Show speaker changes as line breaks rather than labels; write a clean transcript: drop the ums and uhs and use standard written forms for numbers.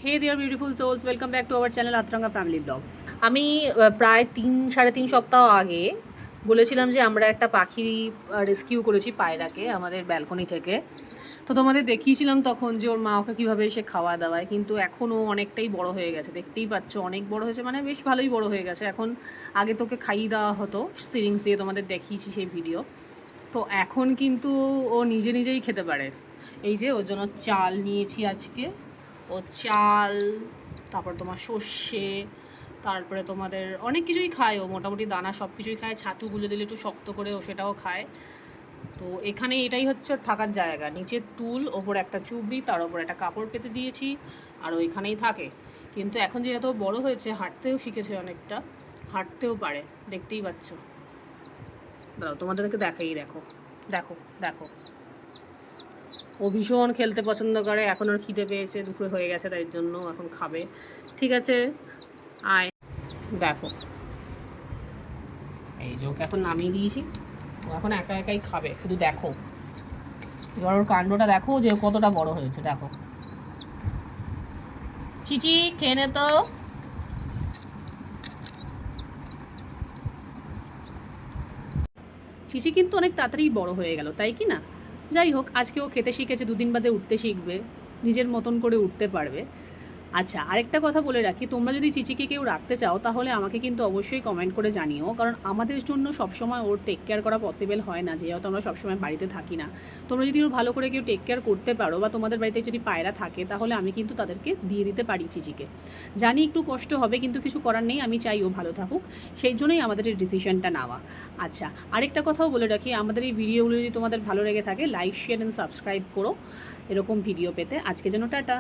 Hey dear beautiful souls, welcome back to our channel Atranga family vlogs.
আমি প্রায় 3-3.5 সপ্তাহ আগে বলেছিলাম যে আমরা একটা পাখি রেস্কিউ করেছি, পায়রাকে, আমাদের ব্যালকনি থেকে। তো তোমাদের দেখিয়েছিলাম তখন যে ওর মা ওকে কীভাবে এসে খাওয়া দাওয়ায়, কিন্তু এখনও অনেকটাই বড় হয়ে গেছে, দেখতেই পাচ্ছ অনেক বড় হয়েছে, মানে বেশ ভালোই বড় হয়ে গেছে। এখন আগে তোকে খাইয়ে দেওয়া হতো সিরিঞ্জ দিয়ে, তোমাদের দেখিয়েছি সেই ভিডিও। তো এখন কিন্তু ও নিজে নিজেই খেতে পারে। এই যে ওর জন্য চাল নিয়েছি আজকে, ও চাল, তারপর তোমার সর্ষে, তারপরে তোমাদের অনেক কিছুই খায় ও, মোটামুটি দানা সব কিছুই খায়। ছাতু গুলে দিলে একটু শক্ত করে ও সেটাও খায়। তো এখানে এটাই হচ্ছে ওর থাকার জায়গা, নিচের টুল, ওপরে একটা চুবড়ি, তার ওপর একটা কাপড় পেতে দিয়েছি, আর ওইখানেই থাকে। কিন্তু এখন যেহেতু বড় হয়েছে, হাঁটতেও শিখেছে অনেকটা, হাঁটতেও পারে, দেখতেই পাচ্ছ। দাঁড়াও তোমাদেরকে দেখাই, দেখো দেখো দেখো, ও ভীষণ খেলতে পছন্দ করে। এখন ওর খিদে পেয়েছে, দুপুরে হয়ে গেছে, তাই জন্য এখন খাবে। ঠিক আছে, আয়, দেখো এই যে ওকে এখন নামিয়ে দিয়েছি, ও এখন একা একাই খাবে, শুধু দেখো। এবার ওর কাণ্ডটা দেখো যে কতটা বড় হয়েছে, দেখো। চিচি খেয়ে নে তো।
চিচি কিন্তু অনেক তাড়াতাড়ি বড় হয়ে গেল, তাই কি না? যাই হোক, আজকে ও খেতে শিখেছে, দুদিন বাদে উঠতে শিখবে, নিজের মতন করে উঠতে পারবে। আচ্ছা, আরেকটা কথা বলে রাখি, তোমরা যদি চিচিকে কেউ রাখতে চাও তাহলে আমাকে কিন্তু অবশ্যই কমেন্ট করে জানিও, কারণ আমাদের জন্য সবসময় ওর টেক কেয়ার করা পসিবল হয় না, যেহেতু আমরা সবসময় বাড়িতে থাকি না। তোমরা যদি ওর ভালো করে কেউ টেক কেয়ার করতে পারো, বা তোমাদের বাড়িতে যদি পায়রা থাকে, তাহলে আমি কিন্তু তাদেরকে দিয়ে দিতে পারি চিচিকে। জানি একটু কষ্ট হবে, কিন্তু কিছু করার নেই, আমি চাই ও ভালো থাকুক, সেই জন্যই আমাদের এই ডিসিশনটা নেওয়া। আচ্ছা, আরেকটা কথাও বলে রাখি, আমাদের এই ভিডিওগুলো যদি তোমাদের ভালো লেগে থাকে, লাইক, শেয়ার অ্যান্ড সাবস্ক্রাইব করো এরকম ভিডিও পেতে। আজকে জন্য টাটা।